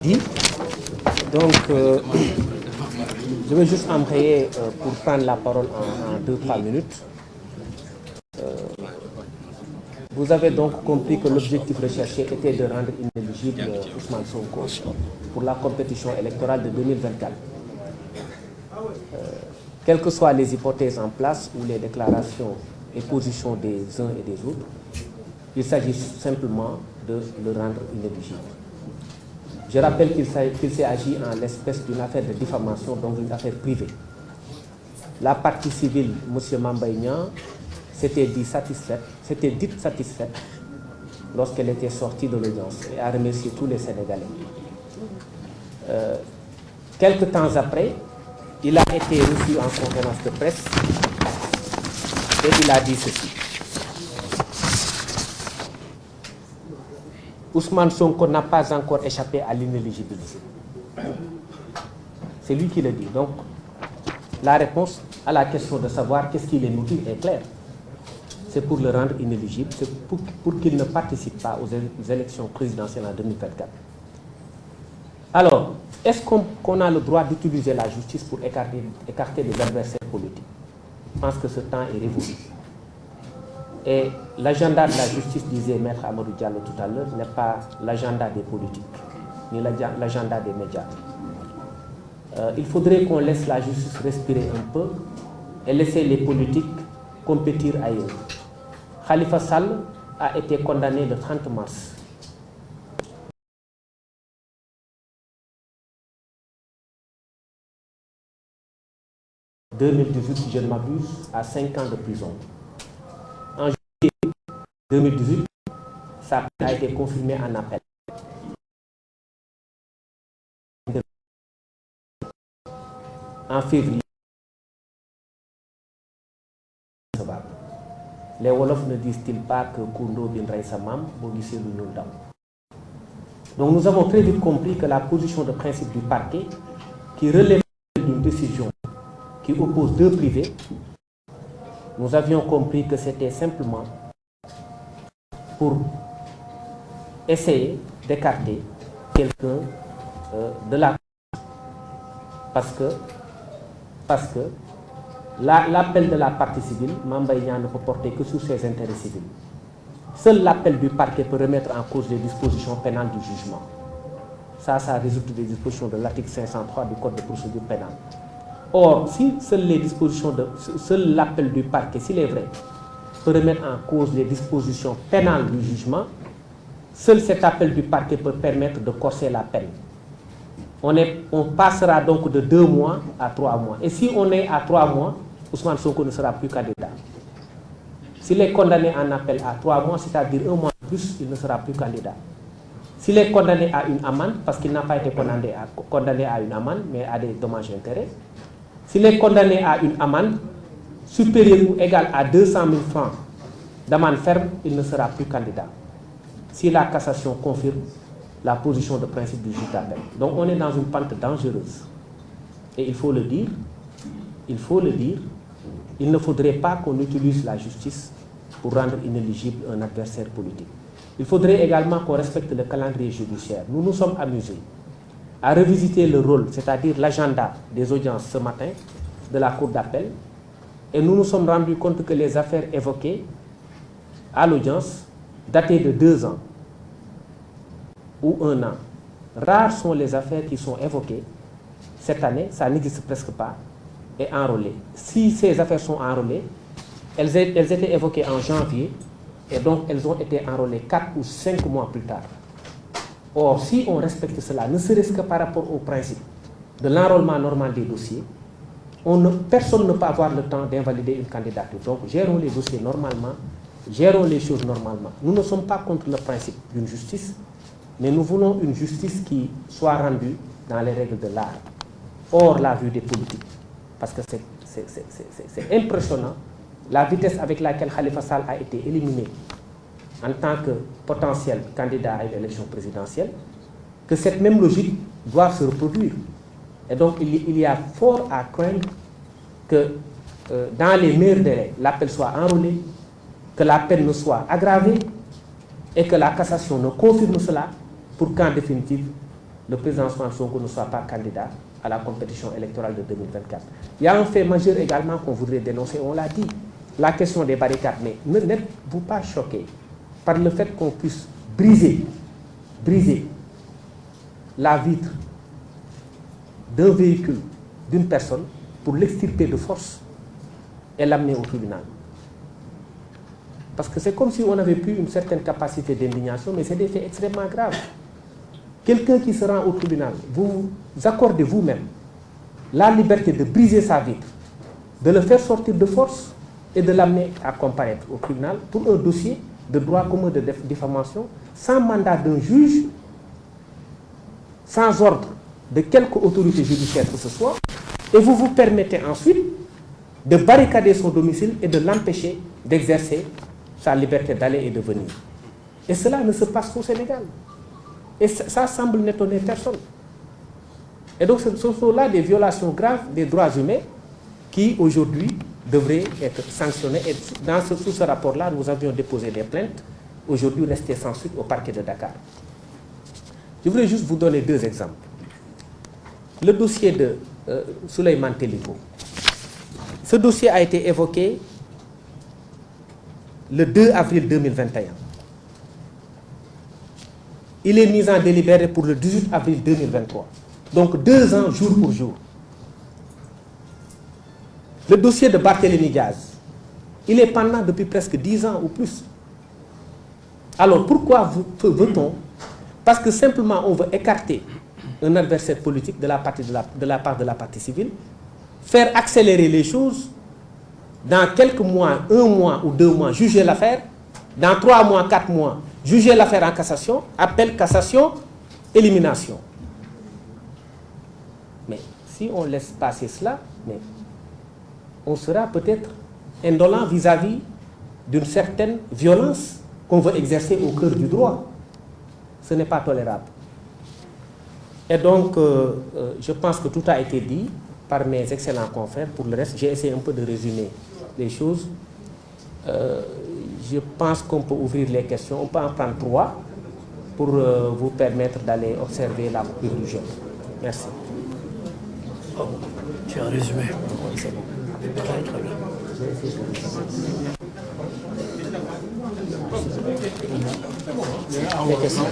dit. Donc, je vais juste embrayer pour prendre la parole en 2-3 minutes. Vous avez donc compris que l'objectif recherché était de rendre inéligible Ousmane Sonko pour la compétition électorale de 2024. Quelles que soient les hypothèses en place ou les déclarations et positions des uns et des autres, il s'agit simplement de le rendre inéligible. Je rappelle qu'il s'est agi en l'espèce d'une affaire de diffamation, donc une affaire privée. La partie civile, M. Mame Mbaye Niang, s'était dite satisfaite lorsqu'elle était sortie de l'audience et a remercié tous les Sénégalais. Quelque temps après, il a été reçu en conférence de presse et il a dit ceci. Ousmane Sonko n'a pas encore échappé à l'inéligibilité. C'est lui qui le dit. Donc, la réponse à la question de savoir qu'est-ce qui les motive est claire. C'est pour le rendre inéligible, c'est pour qu'il ne participe pas aux élections présidentielles en 2024. Alors, est-ce qu'on a le droit d'utiliser la justice pour écarter des adversaires politiques? Je pense que ce temps est révolu. Et l'agenda de la justice, disait Maître Amadou Diallo tout à l'heure, n'est pas l'agenda des politiques, ni l'agenda des médias. Il faudrait qu'on laisse la justice respirer un peu et laisser les politiques compétir ailleurs. Khalifa Sall a été condamné le 30 mars. En 2018, si je ne m'abuse, à 5 ans de prison. En juillet 2018, sa peine a été confirmée en appel. En février, les Wolofs ne disent-ils pas que Koundo bin Raïsamam, Bogisé Lunyundam. Donc nous avons très vite compris que la position de principe du parquet, qui relève d'une décision qui oppose deux privés, nous avions compris que c'était simplement pour essayer d'écarter quelqu'un de la... Parce que l'appel de la partie civile, Mame Mbaye Niang ne peut porter que sur ses intérêts civils. Seul l'appel du parquet peut remettre en cause les dispositions pénales du jugement. Ça résulte des dispositions de l'article 503 du Code de procédure pénale. Or, si seul l'appel du parquet, s'il est vrai, peut remettre en cause les dispositions pénales du jugement, seul cet appel du parquet peut permettre de corser la peine. On passera donc de 2 mois à 3 mois. Et si on est à 3 mois, Ousmane Sonko ne sera plus candidat. S'il est condamné en appel à 3 mois, c'est-à-dire 1 mois de plus, il ne sera plus candidat. S'il est condamné à une amende, parce qu'il n'a pas été condamné à une amende, mais à des dommages et intérêts, s'il est condamné à une amende supérieure ou égale à 200 000 francs d'amende ferme, il ne sera plus candidat. Si la cassation confirme la position de principe du juge d'appel. Donc on est dans une pente dangereuse. Et il faut le dire, il ne faudrait pas qu'on utilise la justice pour rendre inéligible un adversaire politique. Il faudrait également qu'on respecte le calendrier judiciaire. Nous nous sommes amusés à revisiter le rôle, c'est-à-dire l'agenda des audiences ce matin de la Cour d'appel, et nous nous sommes rendus compte que les affaires évoquées à l'audience dataient de 2 ans ou 1 an. Rares sont les affaires qui sont évoquées cette année, ça n'existe presque pas, et enrôlées. Si ces affaires sont enrôlées, elles étaient évoquées en janvier, et donc elles ont été enrôlées 4 ou 5 mois plus tard. Or, si on respecte cela, ne serait-ce que par rapport au principe de l'enrôlement normal des dossiers, personne ne peut avoir le temps d'invalider une candidature. Donc, gérons les dossiers normalement, gérons les choses normalement. Nous ne sommes pas contre le principe d'une justice, mais nous voulons une justice qui soit rendue dans les règles de l'art, hors la vue des politiques. Parce que c'est impressionnant la vitesse avec laquelle Khalifa Sall a été éliminé en tant que potentiel candidat à une élection présidentielle, que cette même logique doit se reproduire. Et donc il y a fort à craindre que dans les meilleurs délais, l'appel soit enrôlé, que la peine ne soit aggravée et que la cassation ne confirme cela pour qu'en définitive, le président Ousmane Sonko ne soit pas candidat à la compétition électorale de 2024. Il y a un fait majeur également qu'on voudrait dénoncer, on l'a dit, la question des barricades. Mais n'êtes-vous pas choqué par le fait qu'on puisse briser la vitre d'un véhicule, d'une personne, pour l'extirper de force et l'amener au tribunal? Parce que c'est comme si on avait plus une certaine capacité d'indignation, mais c'est des faits extrêmement graves. Quelqu'un qui se rend au tribunal, vous accordez vous-même la liberté de briser sa vitre, de le faire sortir de force et de l'amener à comparaître au tribunal pour un dossier de droit commun de diffamation, sans mandat d'un juge, sans ordre de quelque autorité judiciaire que ce soit, et vous vous permettez ensuite de barricader son domicile et de l'empêcher d'exercer sa liberté d'aller et de venir. Et cela ne se passe qu'au Sénégal. Et ça semble n'étonner personne. Et donc ce sont là des violations graves des droits humains qui aujourd'hui devraient être sanctionnées. Et sous ce rapport-là, nous avions déposé des plaintes, aujourd'hui restées sans suite au parquet de Dakar. Je voudrais juste vous donner deux exemples. Le dossier de Souleymane Teliko. Ce dossier a été évoqué le 2 avril 2021. Il est mis en délibéré pour le 18 avril 2023. Donc 2 ans, jour pour jour. Le dossier de Barthélémy Diaz, il est pendant depuis presque 10 ans ou plus. Alors pourquoi veut-on? Parce que simplement on veut écarter un adversaire politique de la part de la partie civile, faire accélérer les choses, dans quelques mois, 1 mois ou 2 mois, juger l'affaire, dans 3 mois, 4 mois, juger l'affaire en cassation, appel, cassation, élimination. Mais si on laisse passer cela, mais on sera peut-être indolent vis-à-vis d'une certaine violence qu'on veut exercer au cœur du droit. Ce n'est pas tolérable. Et donc, je pense que tout a été dit par mes excellents confrères. Pour le reste, j'ai essayé un peu de résumer les choses. Je pense qu'on peut ouvrir les questions. On peut en prendre 3 pour vous permettre d'aller observer la coupure du jeu. Merci. Oh, tu as résumé. Oui, c'est bon. Très bien. Les questions.